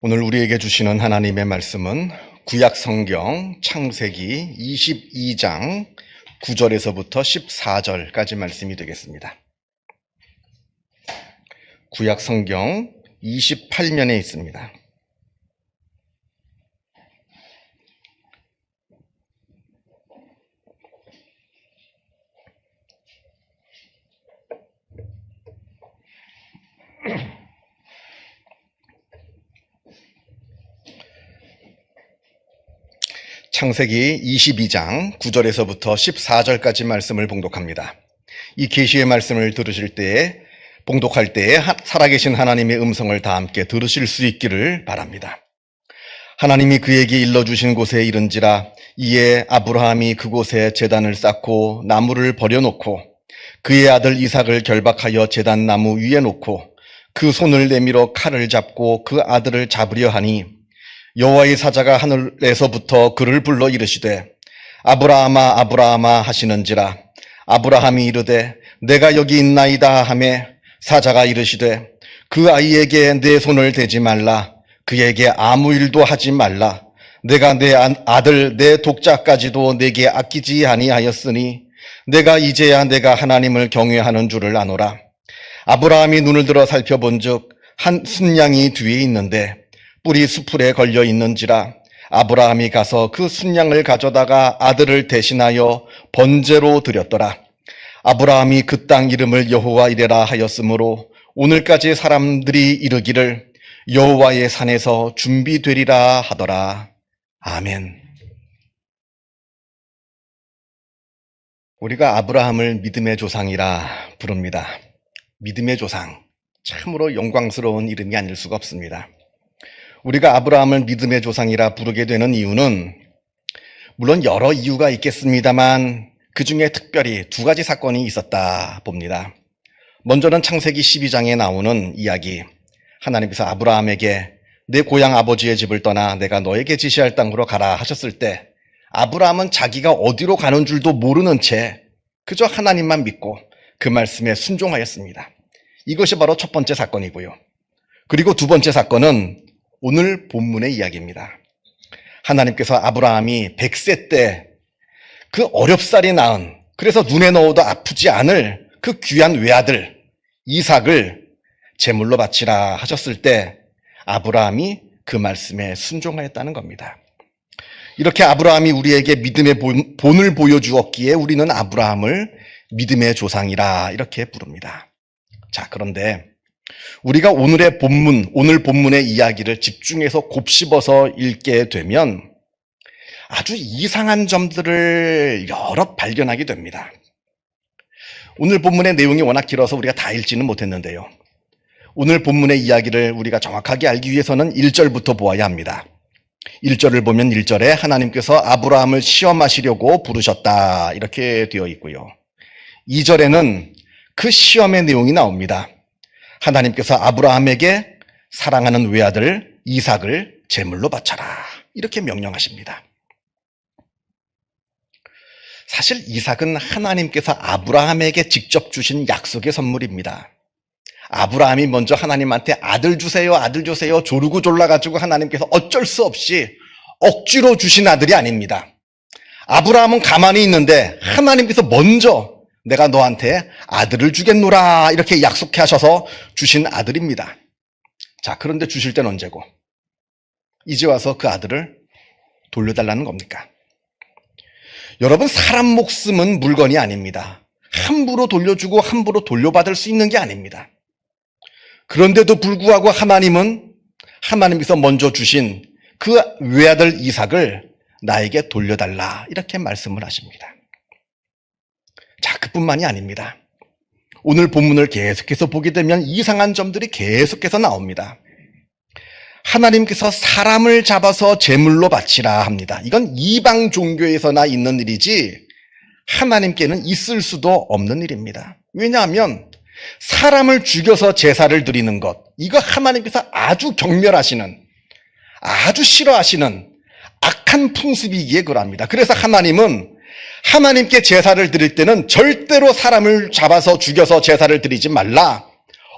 오늘 우리에게 주시는 하나님의 말씀은 구약 성경 창세기 22장 9절에서부터 14절까지 말씀이 되겠습니다. 구약 성경 28면에 있습니다. 창세기 22장 9절에서부터 14절까지 말씀을 봉독합니다. 이 계시의 말씀을 들으실 때에 봉독할 때에 살아계신 하나님의 음성을 다 함께 들으실 수 있기를 바랍니다. 하나님이 그에게 일러주신 곳에 이른지라 이에 아브라함이 그곳에 제단을 쌓고 나무를 버려놓고 그의 아들 이삭을 결박하여 제단 나무 위에 놓고 그 손을 내밀어 칼을 잡고 그 아들을 잡으려 하니 여호와의 사자가 하늘에서부터 그를 불러 이르시되 아브라함아 아브라함아 하시는지라 아브라함이 이르되 내가 여기 있나이다 하매 사자가 이르시되 그 아이에게 내 손을 대지 말라 그에게 아무 일도 하지 말라 내가 내 아들 내 독자까지도 내게 아끼지 아니하였으니 내가 이제야 내가 하나님을 경외하는 줄을 아노라. 아브라함이 눈을 들어 살펴본즉 한 순양이 뒤에 있는데 뿔이 수풀에 걸려 있는지라 아브라함이 가서 그 순양을 가져다가 아들을 대신하여 번제로 드렸더라. 아브라함이 그 땅 이름을 여호와 이레라 하였으므로 오늘까지 사람들이 이르기를 여호와의 산에서 준비되리라 하더라. 아멘. 우리가 아브라함을 믿음의 조상이라 부릅니다. 믿음의 조상, 참으로 영광스러운 이름이 아닐 수가 없습니다. 우리가 아브라함을 믿음의 조상이라 부르게 되는 이유는 물론 여러 이유가 있겠습니다만 그 중에 특별히 두 가지 사건이 있었다 봅니다. 먼저는 창세기 12장에 나오는 이야기. 하나님께서 아브라함에게 내 고향 아버지의 집을 떠나 내가 너에게 지시할 땅으로 가라 하셨을 때 아브라함은 자기가 어디로 가는 줄도 모르는 채 그저 하나님만 믿고 그 말씀에 순종하였습니다. 이것이 바로 첫 번째 사건이고요. 그리고 두 번째 사건은 오늘 본문의 이야기입니다. 하나님께서 아브라함이 100세 때 그 어렵사리 낳은 그래서 눈에 넣어도 아프지 않을 그 귀한 외아들 이삭을 제물로 바치라 하셨을 때 아브라함이 그 말씀에 순종하였다는 겁니다. 이렇게 아브라함이 우리에게 믿음의 본을 보여주었기에 우리는 아브라함을 믿음의 조상이라 이렇게 부릅니다. 자, 그런데 우리가 오늘 본문의 이야기를 집중해서 곱씹어서 읽게 되면 아주 이상한 점들을 여러 발견하게 됩니다. 오늘 본문의 내용이 워낙 길어서 우리가 다 읽지는 못했는데요. 오늘 본문의 이야기를 우리가 정확하게 알기 위해서는 1절부터 보아야 합니다. 1절을 보면 1절에 하나님께서 아브라함을 시험하시려고 부르셨다 이렇게 되어 있고요. 2절에는 그 시험의 내용이 나옵니다. 하나님께서 아브라함에게 사랑하는 외아들 이삭을 제물로 바쳐라 이렇게 명령하십니다. 사실 이삭은 하나님께서 아브라함에게 직접 주신 약속의 선물입니다. 아브라함이 먼저 하나님한테 아들 주세요 아들 주세요 조르고 졸라가지고 하나님께서 어쩔 수 없이 억지로 주신 아들이 아닙니다. 아브라함은 가만히 있는데 하나님께서 먼저 내가 너한테 아들을 주겠노라 이렇게 약속해 하셔서 주신 아들입니다. 자, 그런데 주실 때는 언제고? 이제 와서 그 아들을 돌려달라는 겁니까? 여러분, 사람 목숨은 물건이 아닙니다. 함부로 돌려주고 함부로 돌려받을 수 있는 게 아닙니다. 그런데도 불구하고 하나님께서 먼저 주신 그 외아들 이삭을 나에게 돌려달라 이렇게 말씀을 하십니다. 자, 그뿐만이 아닙니다. 오늘 본문을 계속해서 보게 되면 이상한 점들이 계속해서 나옵니다. 하나님께서 사람을 잡아서 제물로 바치라 합니다. 이건 이방 종교에서나 있는 일이지 하나님께는 있을 수도 없는 일입니다. 왜냐하면 사람을 죽여서 제사를 드리는 것, 이거 하나님께서 아주 경멸하시는, 아주 싫어하시는 악한 풍습이기에 그럽니다. 그래서 하나님은 하나님께 제사를 드릴 때는 절대로 사람을 잡아서 죽여서 제사를 드리지 말라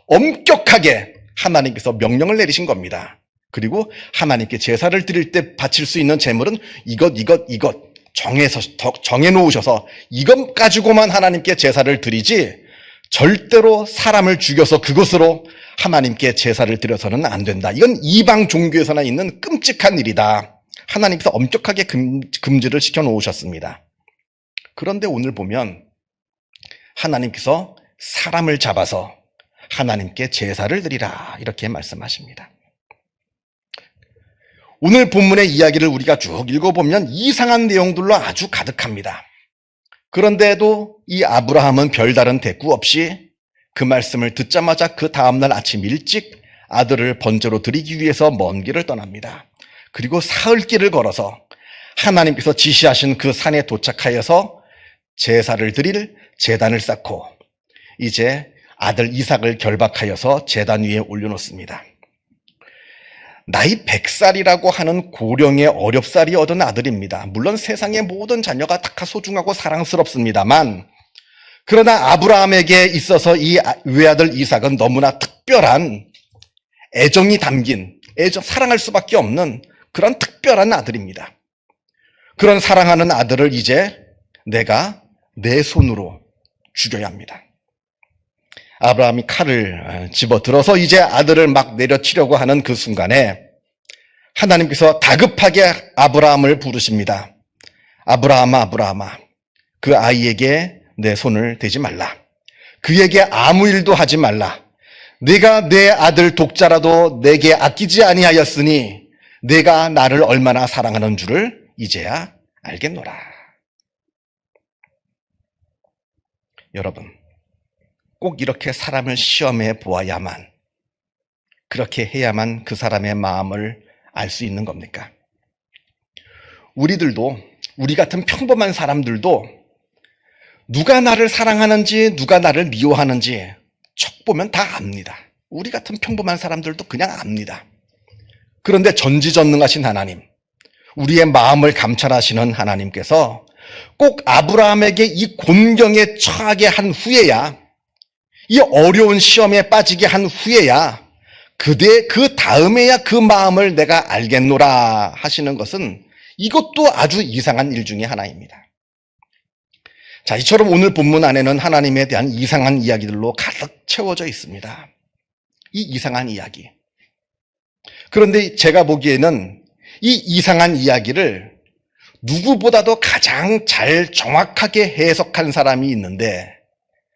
엄격하게 하나님께서 명령을 내리신 겁니다. 그리고 하나님께 제사를 드릴 때 바칠 수 있는 제물은 이것 정해놓으셔서 이것 가지고만 하나님께 제사를 드리지 절대로 사람을 죽여서 그것으로 하나님께 제사를 드려서는 안 된다. 이건 이방 종교에서나 있는 끔찍한 일이다. 하나님께서 엄격하게 금지를 시켜놓으셨습니다. 그런데 오늘 보면 하나님께서 사람을 잡아서 하나님께 제사를 드리라 이렇게 말씀하십니다. 오늘 본문의 이야기를 우리가 쭉 읽어보면 이상한 내용들로 아주 가득합니다. 그런데도 이 아브라함은 별다른 대꾸 없이 그 말씀을 듣자마자 그 다음날 아침 일찍 아들을 번제로 드리기 위해서 먼 길을 떠납니다. 그리고 사흘길을 걸어서 하나님께서 지시하신 그 산에 도착하여서 제사를 드릴 제단을 쌓고 이제 아들 이삭을 결박하여서 제단 위에 올려놓습니다. 나이 100살이라고 하는 고령의 어렵사리 얻은 아들입니다. 물론 세상의 모든 자녀가 다 소중하고 사랑스럽습니다만 그러나 아브라함에게 있어서 이 외아들 이삭은 너무나 특별한 애정이 담긴 사랑할 수밖에 없는 그런 특별한 아들입니다. 그런 사랑하는 아들을 이제 내가 내 손으로 죽여야 합니다. 아브라함이 칼을 집어들어서 이제 아들을 막 내려치려고 하는 그 순간에 하나님께서 다급하게 아브라함을 부르십니다. 아브라함아, 아브라함아, 그 아이에게 내 손을 대지 말라. 그에게 아무 일도 하지 말라. 네가 내 아들 독자라도 내게 아끼지 아니하였으니 내가 나를 얼마나 사랑하는 줄을 이제야 알겠노라. 여러분, 꼭 이렇게 사람을 시험해 보아야만, 그렇게 해야만 그 사람의 마음을 알 수 있는 겁니까? 우리 같은 평범한 사람들도 누가 나를 사랑하는지 누가 나를 미워하는지 척 보면 다 압니다. 우리 같은 평범한 사람들도 그냥 압니다. 그런데 전지전능하신 하나님, 우리의 마음을 감찰하시는 하나님께서 꼭 아브라함에게 이 곤경에 처하게 한 후에야, 이 어려운 시험에 빠지게 한 후에야, 그 다음에야 그 마음을 내가 알겠노라 하시는 것은 이것도 아주 이상한 일 중에 하나입니다. 자, 이처럼 오늘 본문 안에는 하나님에 대한 이상한 이야기들로 가득 채워져 있습니다. 이 이상한 이야기. 그런데 제가 보기에는 이 이상한 이야기를 누구보다도 가장 잘 정확하게 해석한 사람이 있는데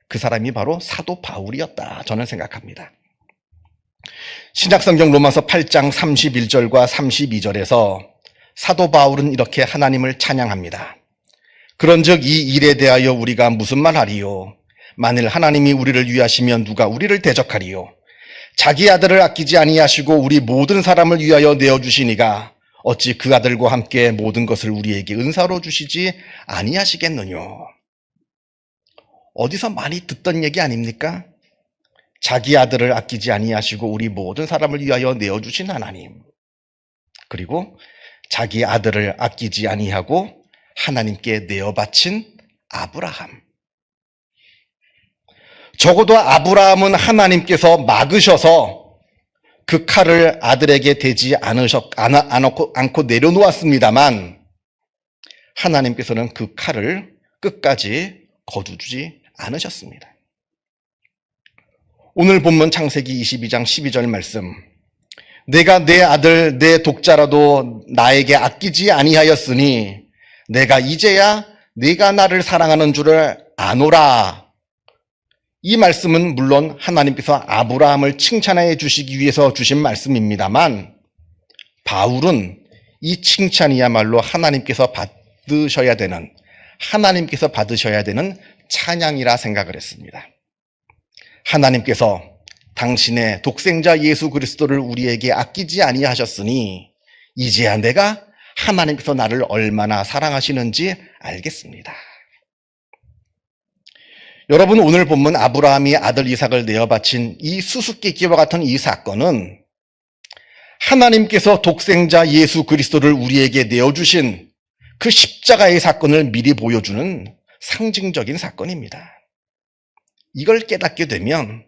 그 사람이 바로 사도 바울이었다 저는 생각합니다. 신약성경 로마서 8장 31절과 32절에서 사도 바울은 이렇게 하나님을 찬양합니다. 그런즉 이 일에 대하여 우리가 무슨 말하리요? 만일 하나님이 우리를 위하시면 누가 우리를 대적하리요? 자기 아들을 아끼지 아니하시고 우리 모든 사람을 위하여 내어주시니가 어찌 그 아들과 함께 모든 것을 우리에게 은사로 주시지 아니하시겠느냐? 어디서 많이 듣던 얘기 아닙니까? 자기 아들을 아끼지 아니하시고 우리 모든 사람을 위하여 내어주신 하나님, 그리고 자기 아들을 아끼지 아니하고 하나님께 내어 바친 아브라함. 적어도 아브라함은 하나님께서 막으셔서 그 칼을 아들에게 대지 않고 내려놓았습니다만 하나님께서는 그 칼을 끝까지 거두지 않으셨습니다. 오늘 본문 창세기 22장 12절 말씀, 내가 내 아들 내 독자라도 나에게 아끼지 아니하였으니 내가 이제야 네가 나를 사랑하는 줄을 아노라. 이 말씀은 물론 하나님께서 아브라함을 칭찬해 주시기 위해서 주신 말씀입니다만 바울은 이 칭찬이야말로 하나님께서 받으셔야 되는 찬양이라 생각을 했습니다. 하나님께서 당신의 독생자 예수 그리스도를 우리에게 아끼지 아니하셨으니 이제야 내가 하나님께서 나를 얼마나 사랑하시는지 알겠습니다. 여러분, 오늘 본문 아브라함이 아들 이삭을 내어 바친 이 수수께끼와 같은 이 사건은 하나님께서 독생자 예수 그리스도를 우리에게 내어주신 그 십자가의 사건을 미리 보여주는 상징적인 사건입니다. 이걸 깨닫게 되면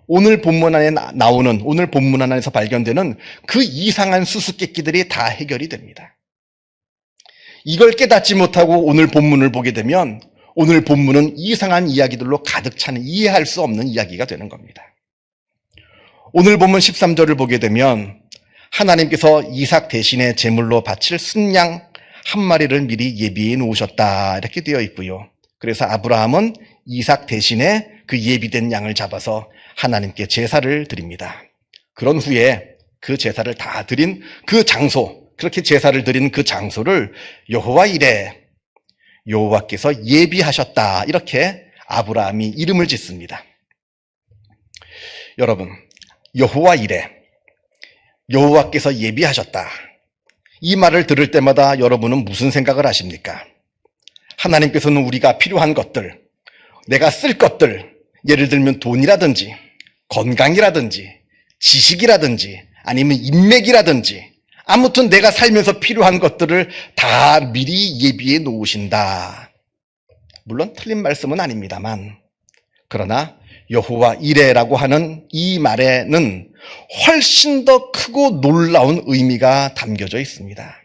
오늘 본문 안에 나오는, 오늘 본문 안에서 발견되는 그 이상한 수수께끼들이 다 해결이 됩니다. 이걸 깨닫지 못하고 오늘 본문을 보게 되면 오늘 본문은 이상한 이야기들로 가득 차는, 이해할 수 없는 이야기가 되는 겁니다. 오늘 본문 13절을 보게 되면 하나님께서 이삭 대신에 제물로 바칠 순양 한 마리를 미리 예비해 놓으셨다, 이렇게 되어 있고요. 그래서 아브라함은 이삭 대신에 그 예비된 양을 잡아서 하나님께 제사를 드립니다. 그런 후에 그 제사를 다 드린 그 장소, 그렇게 제사를 드린 그 장소를 여호와 이레, 여호와께서 예비하셨다, 이렇게 아브라함이 이름을 짓습니다. 여러분, 여호와 이레, 여호와께서 예비하셨다, 이 말을 들을 때마다 여러분은 무슨 생각을 하십니까? 하나님께서는 우리가 필요한 것들, 내가 쓸 것들, 예를 들면 돈이라든지 건강이라든지 지식이라든지 아니면 인맥이라든지 아무튼 내가 살면서 필요한 것들을 다 미리 예비해 놓으신다. 물론 틀린 말씀은 아닙니다만, 그러나 여호와 이레라고 하는 이 말에는 훨씬 더 크고 놀라운 의미가 담겨져 있습니다.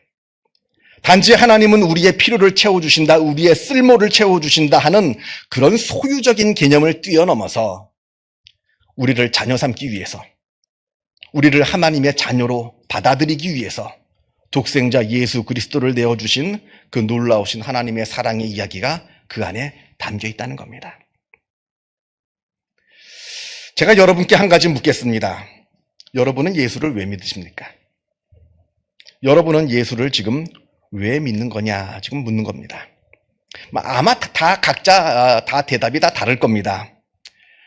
단지 하나님은 우리의 필요를 채워주신다, 우리의 쓸모를 채워주신다 하는 그런 소유적인 개념을 뛰어넘어서 우리를 자녀 삼기 위해서, 우리를 하나님의 자녀로 받아들이기 위해서 독생자 예수 그리스도를 내어주신 그 놀라우신 하나님의 사랑의 이야기가 그 안에 담겨 있다는 겁니다. 제가 여러분께 한 가지 묻겠습니다. 여러분은 예수를 왜 믿으십니까? 여러분은 예수를 지금 왜 믿는 거냐, 지금 묻는 겁니다. 아마 다 각자 다 대답이 다 다를 겁니다.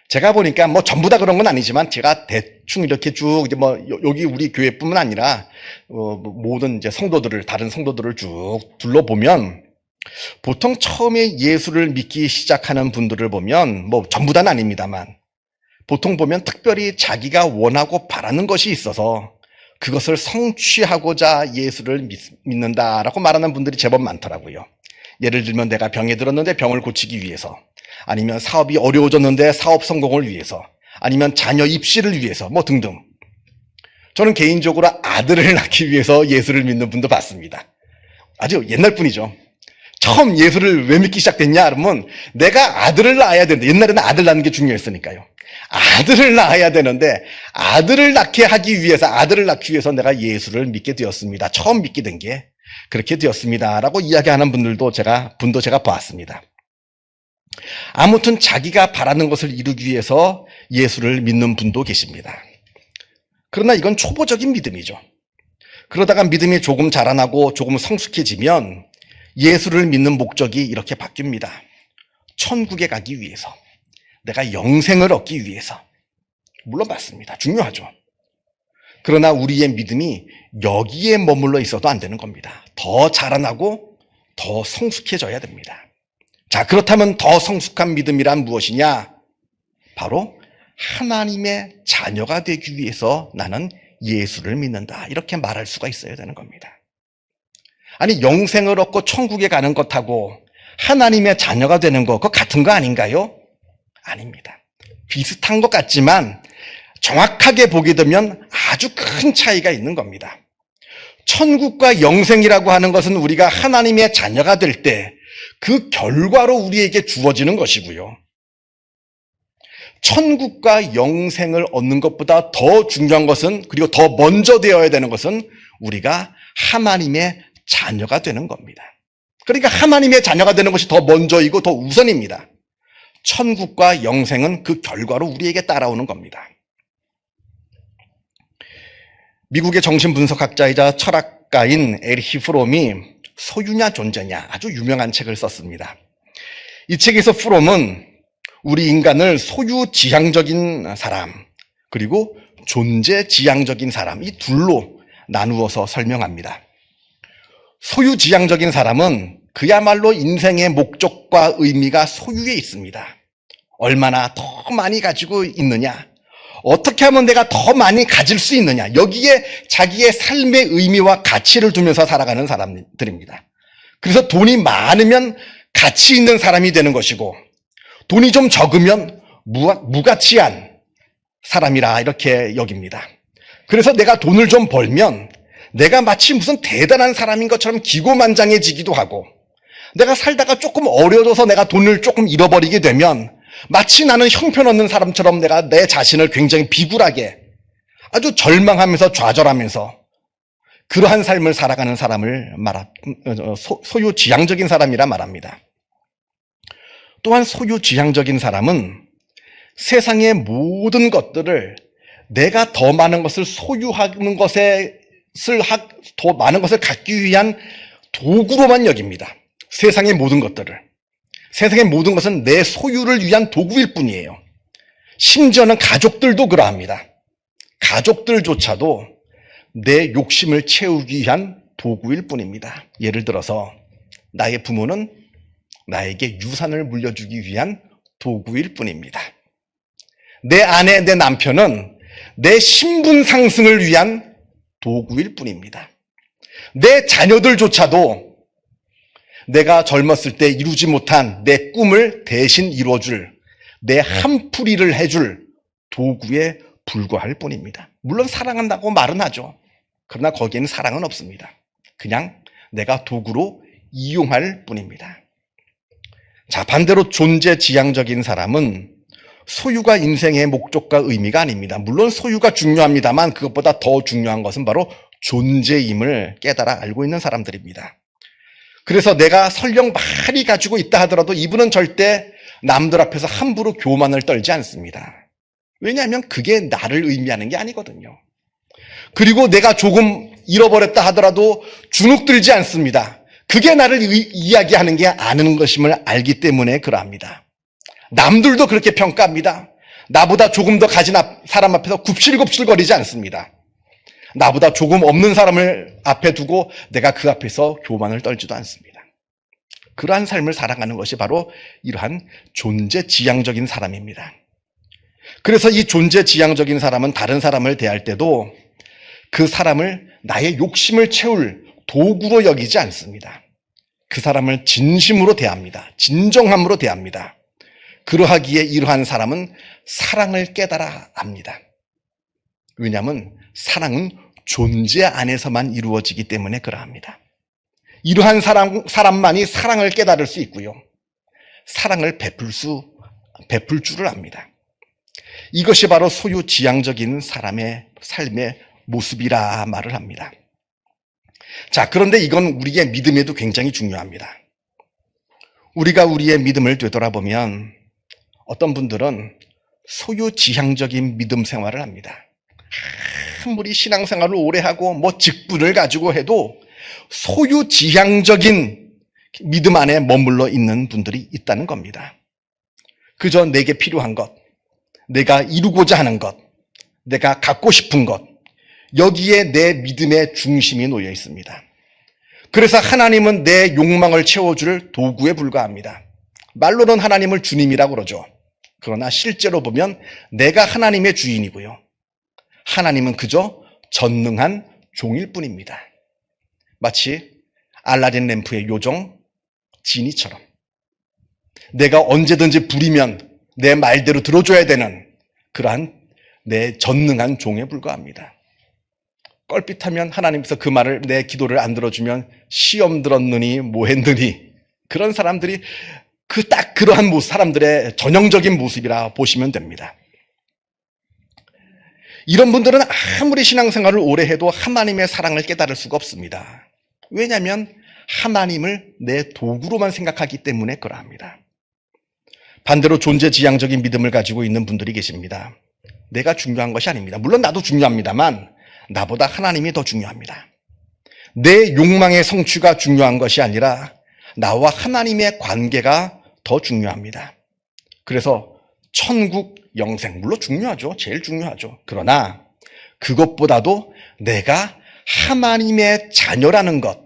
제가 보니까 뭐 전부 다 그런 건 아니지만 제가 대충 이렇게 쭉 이제 뭐 여기 우리 교회뿐만 아니라 모든 이제 성도들을, 다른 성도들을 쭉 둘러보면 보통 처음에 예수를 믿기 시작하는 분들을 보면 뭐 전부 다는 아닙니다만 보통 보면 특별히 자기가 원하고 바라는 것이 있어서 그것을 성취하고자 예수를 믿는다라고 말하는 분들이 제법 많더라고요. 예를 들면 내가 병에 들었는데 병을 고치기 위해서, 아니면 사업이 어려워졌는데 사업 성공을 위해서, 아니면 자녀 입시를 위해서, 뭐 등등. 저는 개인적으로 아들을 낳기 위해서 예수를 믿는 분도 봤습니다. 아주 옛날 분이죠. 처음 예수를 왜 믿기 시작됐냐 그러면 내가 아들을 낳아야 되는데, 옛날에는 아들 낳는 게 중요했으니까요. 아들을 낳아야 되는데 아들을 낳게 하기 위해서, 아들을 낳기 위해서 내가 예수를 믿게 되었습니다. 처음 믿게 된 게 그렇게 되었습니다 라고 이야기하는 분도 제가 보았습니다. 아무튼 자기가 바라는 것을 이루기 위해서 예수를 믿는 분도 계십니다. 그러나 이건 초보적인 믿음이죠. 그러다가 믿음이 조금 자라나고 조금 성숙해지면 예수를 믿는 목적이 이렇게 바뀝니다. 천국에 가기 위해서, 내가 영생을 얻기 위해서. 물론 맞습니다. 중요하죠. 그러나 우리의 믿음이 여기에 머물러 있어도 안 되는 겁니다. 더 자라나고 더 성숙해져야 됩니다. 자, 그렇다면 더 성숙한 믿음이란 무엇이냐? 바로 하나님의 자녀가 되기 위해서 나는 예수를 믿는다, 이렇게 말할 수가 있어야 되는 겁니다. 아니, 영생을 얻고 천국에 가는 것하고 하나님의 자녀가 되는 거, 그거 같은 거 아닌가요? 아닙니다. 비슷한 것 같지만 정확하게 보게 되면 아주 큰 차이가 있는 겁니다. 천국과 영생이라고 하는 것은 우리가 하나님의 자녀가 될 때 그 결과로 우리에게 주어지는 것이고요. 천국과 영생을 얻는 것보다 더 중요한 것은, 그리고 더 먼저 되어야 되는 것은 우리가 하나님의 자녀가 되는 겁니다. 그러니까 하나님의 자녀가 되는 것이 더 먼저이고 더 우선입니다. 천국과 영생은 그 결과로 우리에게 따라오는 겁니다. 미국의 정신분석학자이자 철학가인 에리히 프롬이 소유냐 존재냐, 아주 유명한 책을 썼습니다. 이 책에서 프롬은 우리 인간을 소유지향적인 사람, 그리고 존재지향적인 사람, 이 둘로 나누어서 설명합니다. 소유지향적인 사람은 그야말로 인생의 목적과 의미가 소유에 있습니다. 얼마나 더 많이 가지고 있느냐, 어떻게 하면 내가 더 많이 가질 수 있느냐, 여기에 자기의 삶의 의미와 가치를 두면서 살아가는 사람들입니다. 그래서 돈이 많으면 가치 있는 사람이 되는 것이고, 돈이 좀 적으면 무가치한 사람이라 이렇게 여깁니다. 그래서 내가 돈을 좀 벌면 내가 마치 무슨 대단한 사람인 것처럼 기고만장해지기도 하고, 내가 살다가 조금 어려워져서 내가 돈을 조금 잃어버리게 되면 마치 나는 형편없는 사람처럼 내가 내 자신을 굉장히 비굴하게, 아주 절망하면서 좌절하면서 그러한 삶을 살아가는 사람을 소유지향적인 사람이라 말합니다. 또한 소유지향적인 사람은 세상의 모든 것들을 내가 더 많은 것을 소유하는 더 많은 것을 갖기 위한 도구로만 여깁니다. 세상의 모든 것들을. 세상의 모든 것은 내 소유를 위한 도구일 뿐이에요. 심지어는 가족들도 그러합니다. 가족들조차도 내 욕심을 채우기 위한 도구일 뿐입니다. 예를 들어서 나의 부모는 나에게 유산을 물려주기 위한 도구일 뿐입니다. 내 아내, 내 남편은 내 신분 상승을 위한 도구일 뿐입니다. 내 자녀들조차도 내가 젊었을 때 이루지 못한 내 꿈을 대신 이루어줄, 내 한풀이를 해줄 도구에 불과할 뿐입니다. 물론 사랑한다고 말은 하죠. 그러나 거기에는 사랑은 없습니다. 그냥 내가 도구로 이용할 뿐입니다. 자, 반대로 존재지향적인 사람은 소유가 인생의 목적과 의미가 아닙니다. 물론 소유가 중요합니다만 그것보다 더 중요한 것은 바로 존재임을 깨달아 알고 있는 사람들입니다. 그래서 내가 설령 많이 가지고 있다 하더라도 이분은 절대 남들 앞에서 함부로 교만을 떨지 않습니다. 왜냐하면 그게 나를 의미하는 게 아니거든요. 그리고 내가 조금 잃어버렸다 하더라도 주눅들지 않습니다. 그게 나를 이야기하는 게 아는 것임을 알기 때문에 그러합니다. 남들도 그렇게 평가합니다. 나보다 조금 더 가진 사람 앞에서 굽실굽실거리지 않습니다. 나보다 조금 없는 사람을 앞에 두고 내가 그 앞에서 교만을 떨지도 않습니다. 그러한 삶을 살아가는 것이 바로 이러한 존재지향적인 사람입니다. 그래서 이 존재지향적인 사람은 다른 사람을 대할 때도 그 사람을 나의 욕심을 채울 도구로 여기지 않습니다. 그 사람을 진심으로 대합니다. 진정함으로 대합니다. 그러하기에 이러한 사람은 사랑을 깨달아 압니다. 왜냐하면 사랑은 존재 안에서만 이루어지기 때문에 그러합니다. 이러한 사람만이 사랑을 깨달을 수 있고요. 사랑을 베풀 줄을 압니다. 이것이 바로 소유지향적인 사람의 삶의 모습이라 말을 합니다. 자, 그런데 이건 우리의 믿음에도 굉장히 중요합니다. 우리가 우리의 믿음을 되돌아보면 어떤 분들은 소유지향적인 믿음 생활을 합니다. 아무리 신앙생활을 오래 하고 직분을 가지고 해도 소유지향적인 믿음 안에 머물러 있는 분들이 있다는 겁니다. 그저 내게 필요한 것, 내가 이루고자 하는 것, 내가 갖고 싶은 것, 여기에 내 믿음의 중심이 놓여 있습니다. 그래서 하나님은 내 욕망을 채워줄 도구에 불과합니다. 말로는 하나님을 주님이라고 그러죠. 그러나 실제로 보면 내가 하나님의 주인이고요. 하나님은 그저 전능한 종일 뿐입니다. 마치 알라딘 램프의 요정 지니처럼 내가 언제든지 부리면 내 말대로 들어줘야 되는 그러한 내 전능한 종에 불과합니다. 껄핏하면 하나님께서 그 말을, 내 기도를 안 들어주면 시험 들었느니 뭐 했느니, 그런 사람들이 딱 그러한 사람들의 전형적인 모습이라 보시면 됩니다. 이런 분들은 아무리 신앙생활을 오래 해도 하나님의 사랑을 깨달을 수가 없습니다. 왜냐하면 하나님을 내 도구로만 생각하기 때문에 그러합니다. 반대로 존재지향적인 믿음을 가지고 있는 분들이 계십니다. 내가 중요한 것이 아닙니다. 물론 나도 중요합니다만 나보다 하나님이 더 중요합니다. 내 욕망의 성취가 중요한 것이 아니라 나와 하나님의 관계가 더 중요합니다. 그래서 천국 영생, 물론 중요하죠. 제일 중요하죠. 그러나 그것보다도 내가 하나님의 자녀라는 것,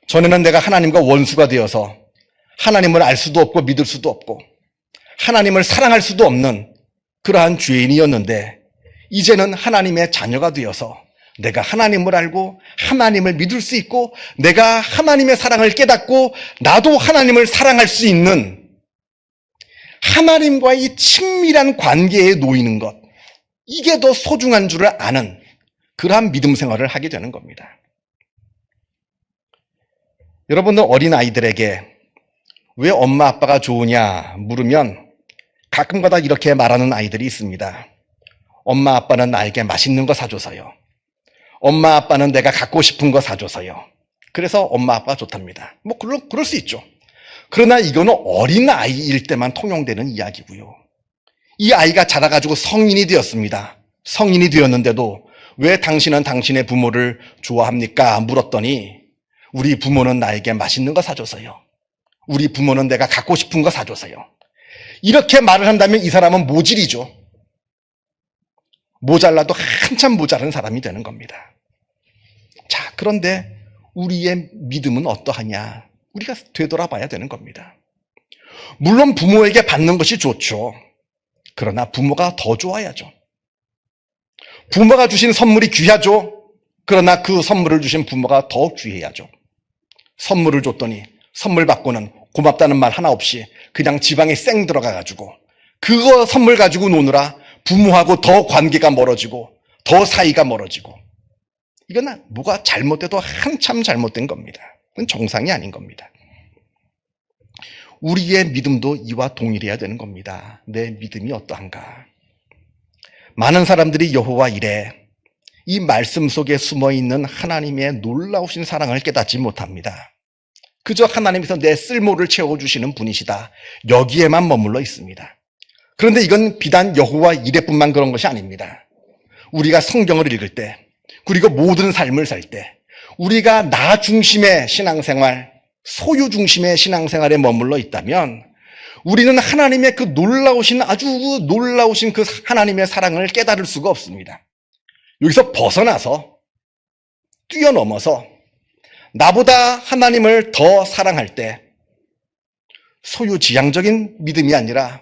전에는 내가 하나님과 원수가 되어서 하나님을 알 수도 없고 믿을 수도 없고 하나님을 사랑할 수도 없는 그러한 죄인이었는데, 이제는 하나님의 자녀가 되어서 내가 하나님을 알고 하나님을 믿을 수 있고 내가 하나님의 사랑을 깨닫고 나도 하나님을 사랑할 수 있는 하나님과의 이 친밀한 관계에 놓이는 것, 이게 더 소중한 줄을 아는 그러한 믿음 생활을 하게 되는 겁니다. 여러분들 어린아이들에게 왜 엄마 아빠가 좋으냐 물으면 가끔가다 이렇게 말하는 아이들이 있습니다. 엄마 아빠는 나에게 맛있는 거 사줘서요. 엄마 아빠는 내가 갖고 싶은 거 사줘서요. 그래서 엄마 아빠가 좋답니다. 그럴 수 있죠. 그러나 이거는 어린아이일 때만 통용되는 이야기고요. 이 아이가 자라가지고 성인이 되었습니다. 성인이 되었는데도 왜 당신은 당신의 부모를 좋아합니까? 물었더니 우리 부모는 나에게 맛있는 거 사줘서요. 우리 부모는 내가 갖고 싶은 거 사줘서요. 이렇게 말을 한다면 이 사람은 모질이죠. 모자라도 한참 모자란 사람이 되는 겁니다. 자, 그런데 우리의 믿음은 어떠하냐? 우리가 되돌아봐야 되는 겁니다. 물론 부모에게 받는 것이 좋죠. 그러나 부모가 더 좋아야죠. 부모가 주신 선물이 귀하죠. 그러나 그 선물을 주신 부모가 더 귀해야죠. 선물을 줬더니 선물 받고는 고맙다는 말 하나 없이 그냥 지방에 쌩 들어가가지고 그거 선물 가지고 노느라 부모하고 더 관계가 멀어지고 더 사이가 멀어지고, 이건 뭐가 잘못돼도 한참 잘못된 겁니다. 그건 정상이 아닌 겁니다. 우리의 믿음도 이와 동일해야 되는 겁니다. 내 믿음이 어떠한가? 많은 사람들이 여호와 이래 이 말씀 속에 숨어있는 하나님의 놀라우신 사랑을 깨닫지 못합니다. 그저 하나님께서 내 쓸모를 채워주시는 분이시다, 여기에만 머물러 있습니다. 그런데 이건 비단 여호와 이래뿐만 그런 것이 아닙니다. 우리가 성경을 읽을 때, 그리고 모든 삶을 살 때 우리가 나 중심의 신앙생활, 소유 중심의 신앙생활에 머물러 있다면 우리는 하나님의 그 놀라우신, 아주 놀라우신 그 하나님의 사랑을 깨달을 수가 없습니다. 여기서 벗어나서 뛰어넘어서 나보다 하나님을 더 사랑할 때 소유지향적인 믿음이 아니라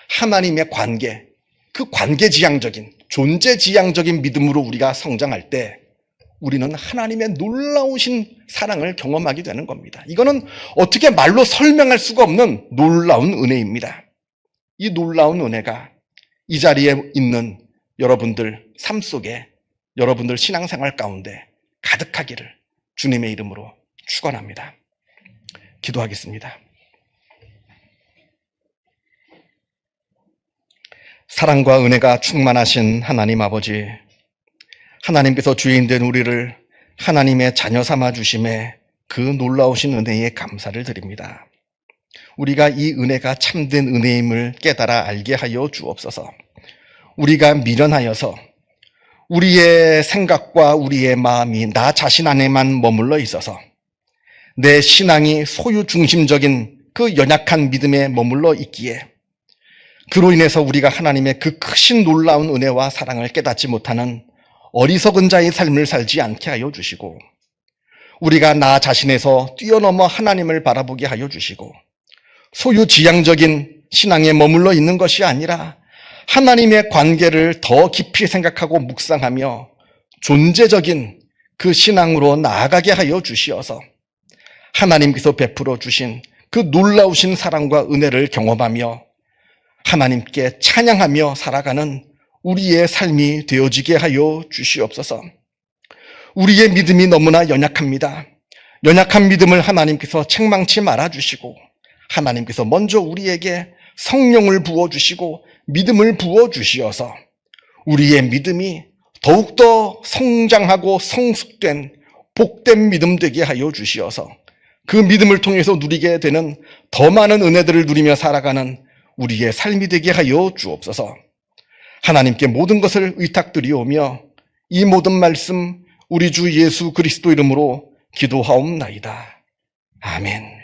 하나님의 관계, 그 관계지향적인, 존재지향적인 믿음으로 우리가 성장할 때 우리는 하나님의 놀라우신 사랑을 경험하게 되는 겁니다. 이거는 어떻게 말로 설명할 수가 없는 놀라운 은혜입니다. 이 놀라운 은혜가 이 자리에 있는 여러분들 삶 속에, 여러분들 신앙생활 가운데 가득하기를 주님의 이름으로 축원합니다. 기도하겠습니다. 사랑과 은혜가 충만하신 하나님 아버지, 하나님께서 주인된 우리를 하나님의 자녀 삼아 주심에 그 놀라우신 은혜에 감사를 드립니다. 우리가 이 은혜가 참된 은혜임을 깨달아 알게 하여 주옵소서. 우리가 미련하여서 우리의 생각과 우리의 마음이 나 자신 안에만 머물러 있어서 내 신앙이 소유 중심적인 그 연약한 믿음에 머물러 있기에 그로 인해서 우리가 하나님의 그 크신 놀라운 은혜와 사랑을 깨닫지 못하는 어리석은 자의 삶을 살지 않게 하여 주시고, 우리가 나 자신에서 뛰어넘어 하나님을 바라보게 하여 주시고, 소유지향적인 신앙에 머물러 있는 것이 아니라 하나님의 관계를 더 깊이 생각하고 묵상하며 존재적인 그 신앙으로 나아가게 하여 주시어서 하나님께서 베풀어 주신 그 놀라우신 사랑과 은혜를 경험하며 하나님께 찬양하며 살아가는 우리의 삶이 되어지게 하여 주시옵소서. 우리의 믿음이 너무나 연약합니다. 연약한 믿음을 하나님께서 책망치 말아주시고, 하나님께서 먼저 우리에게 성령을 부어주시고 믿음을 부어주시어서 우리의 믿음이 더욱더 성장하고 성숙된 복된 믿음 되게 하여 주시어서 그 믿음을 통해서 누리게 되는 더 많은 은혜들을 누리며 살아가는 우리의 삶이 되게 하여 주옵소서. 하나님께 모든 것을 의탁드리오며 이 모든 말씀 우리 주 예수 그리스도 이름으로 기도하옵나이다. 아멘.